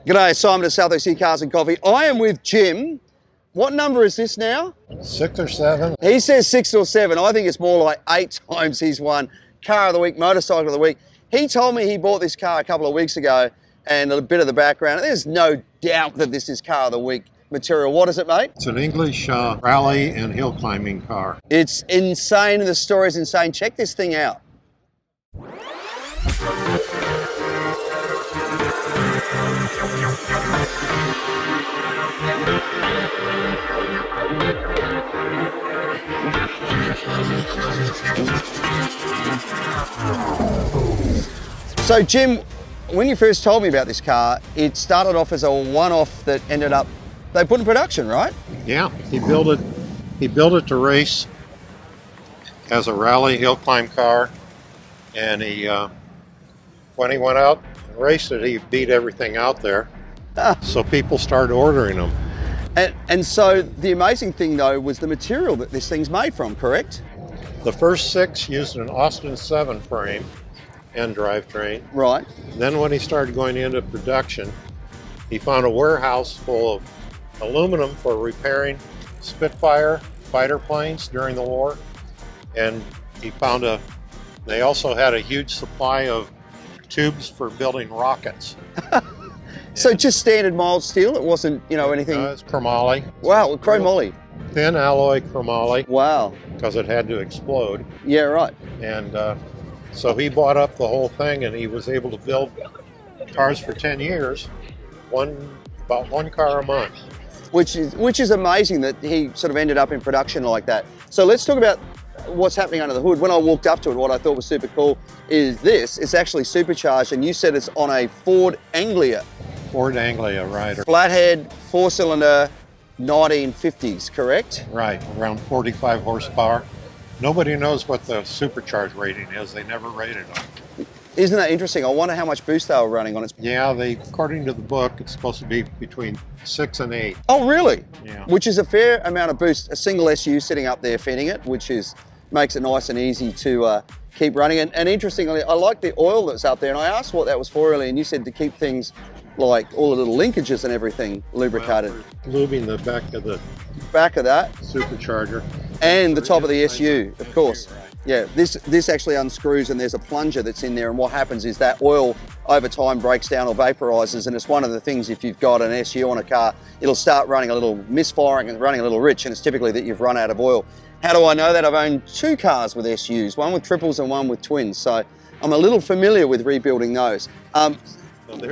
G'day, Simon at South Sea Cars and Coffee. I am with Jim. What number is this now? 6 or 7. He says 6 or 7. I think it's more like 8 times he's won Car of the Week, Motorcycle of the Week. He told me he bought this car a couple of weeks ago, and a bit of the background. There's no doubt that this is Car of the Week material. What is it, mate? It's an English rally and hill climbing car. It's insane, and the story's insane. Check this thing out. So Jim, when you first told me about this car, it started off as a one-off that ended up, they put in production, right? Yeah, he built it to race as a rally hill climb car, and he when he went out and raced it, he beat everything out there. So people started ordering them. And so the amazing thing though was the material that this thing's made from, correct? The first 6 used an Austin 7 frame and drivetrain. Right. Then when he started going into production, he found a warehouse full of aluminum for repairing Spitfire fighter planes during the war. And he found they also had a huge supply of tubes for building rockets. So just standard mild steel, it wasn't, anything? It's chromoly. Wow, chromoly. Thin alloy chromoly. Wow. Because it had to explode. Yeah, right. And so he bought up the whole thing, and he was able to build cars for 10 years, about one car a month. Which is amazing that he sort of ended up in production like that. So let's talk about what's happening under the hood. When I walked up to it, what I thought was super cool is this. It's actually supercharged, and you said it's on a Ford Anglia. Ford Anglia, right. Flathead, 4-cylinder, 1950s, correct? Right, around 45 horsepower. Nobody knows what the supercharge rating is. They never rated them. Isn't that interesting? I wonder how much boost they were running on it. Yeah, according to the book, it's supposed to be between 6 and 8. Oh, really? Yeah. Which is a fair amount of boost. A single SU sitting up there feeding it, which makes it nice and easy to keep running. And interestingly, I like the oil that's up there. And I asked what that was for earlier, and you said to keep things like all the little linkages and everything lubricated. Well, lubing the back of the that supercharger and the top of the SU, of course. Yeah, this actually unscrews, and there's a plunger that's in there, and what happens is that oil over time breaks down or vaporizes, and it's one of the things, if you've got an SU on a car, it'll start running a little misfiring and running a little rich, and it's typically that you've run out of oil. How do I know that? I've owned 2 cars with SUs, one with triples and one with twins, so I'm a little familiar with rebuilding those.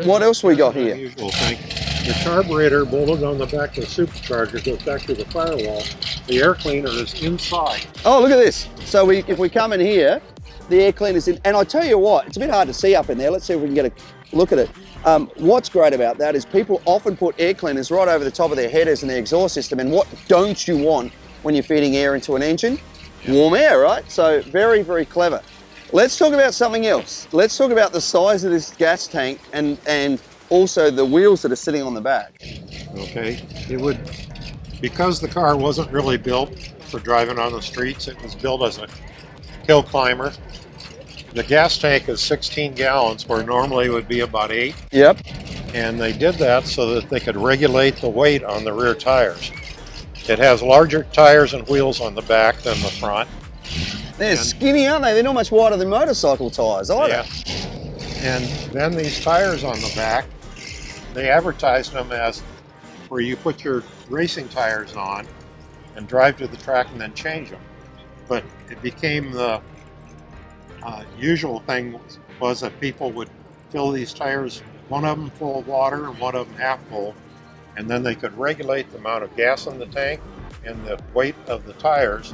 What else we got here? Unusual thing. The carburetor bolted on the back of the supercharger goes back to the firewall. The air cleaner is inside. Oh, look at this. So if we come in here, the air cleaner's in. And I tell you what, it's a bit hard to see up in there. Let's see if we can get a look at it. What's great about that is people often put air cleaners right over the top of their headers and their exhaust system. And what don't you want when you're feeding air into an engine? Warm air, right? So very, very clever. Let's talk about something else. Let's talk about the size of this gas tank and also the wheels that are sitting on the back. Okay, because the car wasn't really built for driving on the streets, it was built as a hill climber. The gas tank is 16 gallons where normally it would be about 8. Yep. And they did that so that they could regulate the weight on the rear tires. It has larger tires and wheels on the back than the front. They're skinny, aren't they? They're not much wider than motorcycle tires, are they? And then these tires on the back, they advertised them as where you put your racing tires on and drive to the track and then change them. But it became the usual thing was that people would fill these tires, one of them full of water and one of them half full, and then they could regulate the amount of gas in the tank and the weight of the tires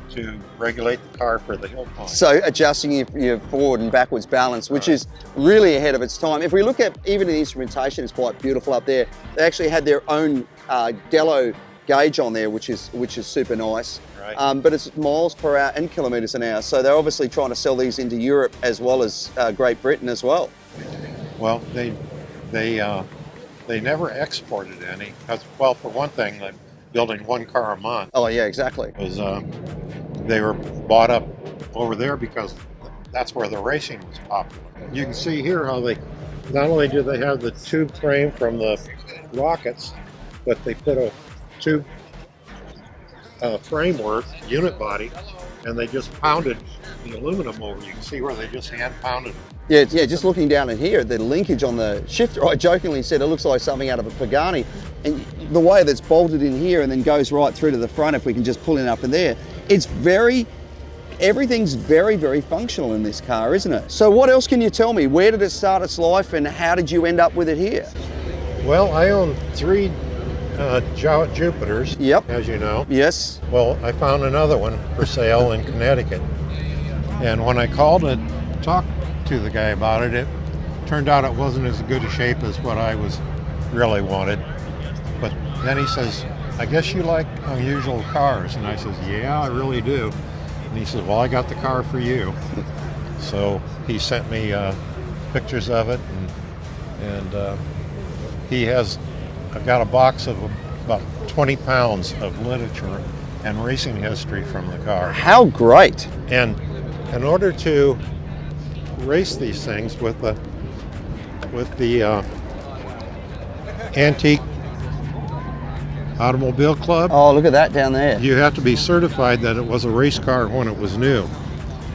to regulate the car for the hill climb. So adjusting your forward and backwards balance, which is really ahead of its time. If we look at even the instrumentation, it's quite beautiful up there. They actually had their own Dellow gauge on there, which is super nice. Right. But it's miles per hour and kilometres an hour. So they're obviously trying to sell these into Europe as well as Great Britain as well. Well, they never exported any. Because, well, for one thing, like building 1 car a month. Oh yeah, exactly. Was they were bought up over there because that's where the racing was popular. You can see here how they not only do they have the tube frame from the rockets, but they put a tube framework, unit body, and they just pounded the aluminum over. You can see where they just hand pounded it. Yeah, just looking down in here, the linkage on the shifter, I jokingly said it looks like something out of a Pagani. And the way that's bolted in here and then goes right through to the front, if we can just pull in up in there, everything's very, very functional in this car, isn't it? So what else can you tell me? Where did it start its life and how did you end up with it here? Well, I own 3 Jupiters, Yep. as you know. Yes. Well, I found another one for sale in Connecticut. And when I called to talk to the guy about it, it turned out it wasn't as good a shape as what I really wanted. But then he says, I guess you like unusual cars. And I says, yeah, I really do. And he says, well, I got the car for you. So he sent me pictures of it, and I've got a box of about 20 pounds of literature and racing history from the car. How great. And in order to race these things with the Antique Automobile Club, Oh, look at that down there. you have to be certified that it was a race car when it was new.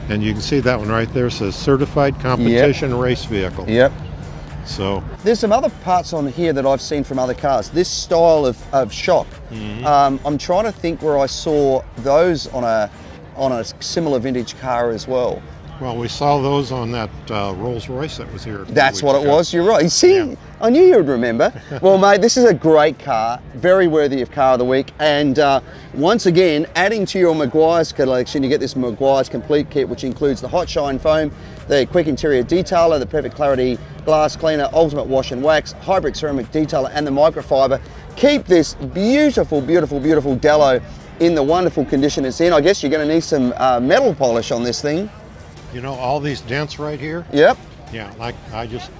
And you can see that one right there says Certified Competition Race Vehicle. Yep. So There's some other parts on here that I've seen from other cars. This style of shock. I'm trying to think where I saw those on a similar vintage car as well. well, we saw those on that Rolls Royce that was here. a few That's what weeks it ago. was. You're right. You see, Yeah. I knew you would remember. Well, mate, this is a great car, very worthy of Car of the Week. And once again, adding to your Maguire's collection, you get this Maguire's complete kit, which includes the hot shine foam, the quick interior detailer, the perfect clarity glass cleaner, ultimate wash and wax, hybrid ceramic detailer, and the microfiber. Keep this beautiful, beautiful, beautiful Dellow in the wonderful condition it's in. I guess you're going to need some metal polish on this thing. You know, all these dents right here? Yep. Yeah, like I just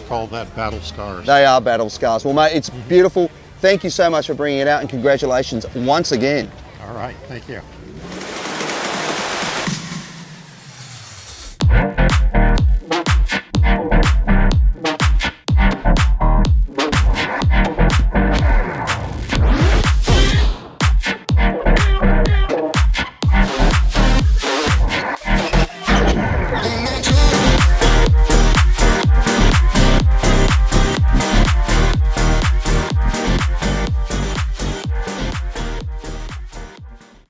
call that battle scars. They are battle scars. Well, mate, it's beautiful. Thank you so much for bringing it out and congratulations once again. All right, thank you.